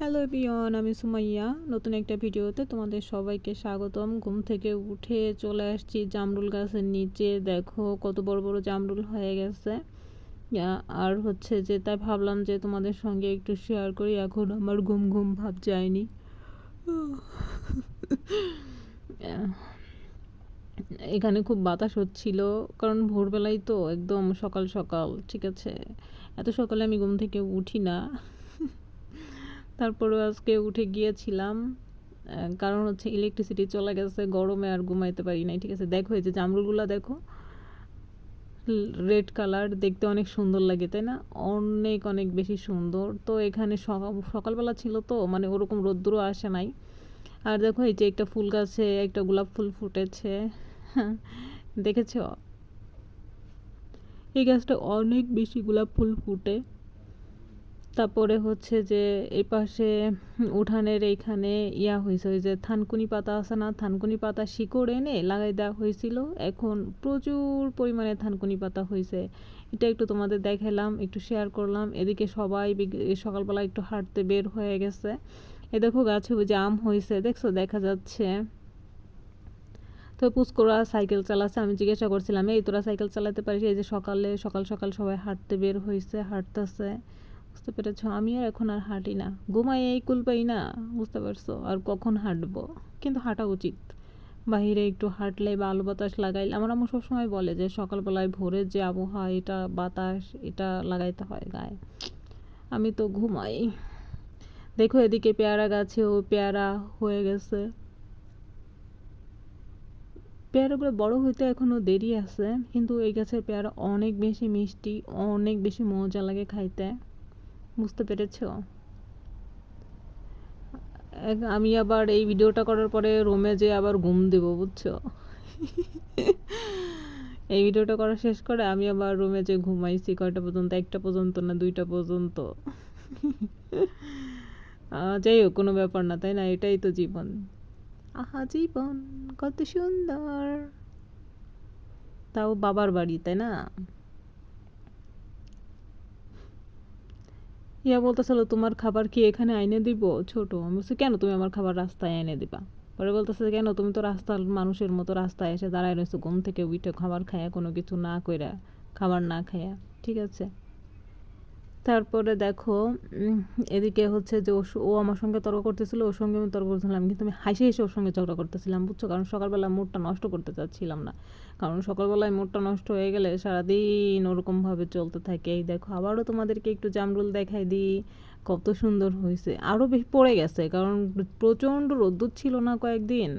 Hello everyone, আমি সুমাইয়া। নতুন একটা ভিডিওতে তোমাদের সবাইকে স্বাগতম। ঘুম থেকে উঠে চলে আসছি জামরুল গাছের নিচে। দেখো কত বড় বড় জামরুল হয়ে গেছে। আর হচ্ছে যে তাই ভাবলাম যে তোমাদের সঙ্গে একটু শেয়ার করি। এখন আমার ঘুম ঘুম ভাব যায়নি। এখানে খুব বাতাস হচ্ছিল, কারণ ভোরবেলায় তো একদম সকাল সকাল, ঠিক আছে। এত সকালে আমি ঘুম থেকে উঠি না। তারপরেও আজকে উঠে গিয়েছিলাম, কারণ হচ্ছে ইলেকট্রিসিটি চলে গেছে, গরমে আর ঘুমাইতে পারি নাই, ঠিক আছে। দেখো এই যে জামরুলগুলো দেখো, রেড কালার, দেখতে অনেক সুন্দর লাগে তাই না? অনেক অনেক বেশি সুন্দর। তো এখানে সকালবেলা ছিল তো, মানে ওরকম রোদ্দুরও আসে নাই। আর দেখো এই যে একটা ফুল গাছে একটা গোলাপ ফুল ফুটেছে। দেখেছ? এই গাছটা অনেক বেশি গোলাপ ফুল ফুটে। তারপরে হচ্ছে যে এই পাশে উঠানের এইখানে হয়েছে, ওই যে থানকুনি পাতা আছে না, থানকুনি পাতা শিকড় এনে লাগাই দেওয়া হয়েছিল। এখন প্রচুর পরিমাণে থানকুনি পাতা হয়েছে। এটা একটু তোমাদের দেখালাম, একটু শেয়ার করলাম। এদিকে সবাই সকালবেলা একটু হাঁটতে বের হয়ে গেছে। এ দেখো গাছে ওই যে আম হয়েছে, দেখছো, দেখা যাচ্ছে। তো পুস্করা সাইকেল চালাচ্ছে। আমি জিজ্ঞাসা করছিলাম, এই তোরা সাইকেল চালাতে পারিস? এই যে সকাল সকাল সবাই হাঁটতে বের হয়েছে, হাঁটতেছে। বুঝতে পেরেছো? আমি আর এখন আর হাঁটি না, ঘুমাই এই কুল পাই না, বুঝতে পারছো? আর কখন হাঁটবো? কিন্তু হাঁটা উচিত। বাহিরে একটু হাঁটলে বা আলো বাতাস লাগাইলে, আমার আম্মু সবসময় বলে যে সকালবেলায় ভোরের যে আবহাওয়া, এটা বাতাস, এটা লাগাইতে হয় গায়ে। আমি তো ঘুমাই। দেখো এদিকে পেয়ারা গাছেও পেয়ারা হয়ে গেছে। পেয়ারাগুলো বড় হইতে এখনও দেরি আছে, কিন্তু এই গাছের পেয়ারা অনেক বেশি মিষ্টি, অনেক বেশি মজা লাগে খাইতে। বুঝতে পেরেছো? আমি আবার এই ভিডিওটা করার পরে রুমে যেয়ে আবার ঘুম দেবো, বুঝছো? এই ভিডিওটা করা শেষ করে আমি আবার রুমে যেয়ে ঘুমাইছি। কয়টা পর্যন্ত? 1টা পর্যন্ত না 2টা পর্যন্ত। যাই হোক, কোনো ব্যাপার না, তাই না? এটাই তো জীবন। আহা জীবন কত সুন্দর, তাও বাবার বাড়ি, তাই না? বলতেছিল, তোমার খাবার কি এখানে আইনে দিব? ছোট, আমি বলছি কেন তুমি আমার খাবার রাস্তায় এনে দিবা? পরে বলতেছে, কেন তুমি তো রাস্তার মানুষের মতো রাস্তায় এসে দাঁড়ায় রয়েছো, ঘুম থেকে উঠে খাবার খায়া, কোনো কিছু না কইরা, খাবার না খায়া, ঠিক আছে। তারপরে দেখো এদিকে হচ্ছে যে ও আমার সঙ্গে তর্ক করতেছিল, ওর সঙ্গে আমি তর্ক করতেছিলাম, কিন্তু আমি হাসি হেসে ওর সঙ্গে ঝগড়া করতেছিলাম, বুঝছো? কারণ সকালবেলা মুডটা নষ্ট করতে চাচ্ছিলাম না। কারণ সকালবেলায় মুডটা নষ্ট হয়ে গেলে সারাদিন ওরকমভাবে চলতে থাকে। এই দেখো আবারও তোমাদেরকে একটু জামরুল দেখাই দিই, কত সুন্দর হয়েছে। আরও বেশি পড়ে গেছে, কারণ প্রচণ্ড রোদ্দুর ছিল না কয়েকদিন।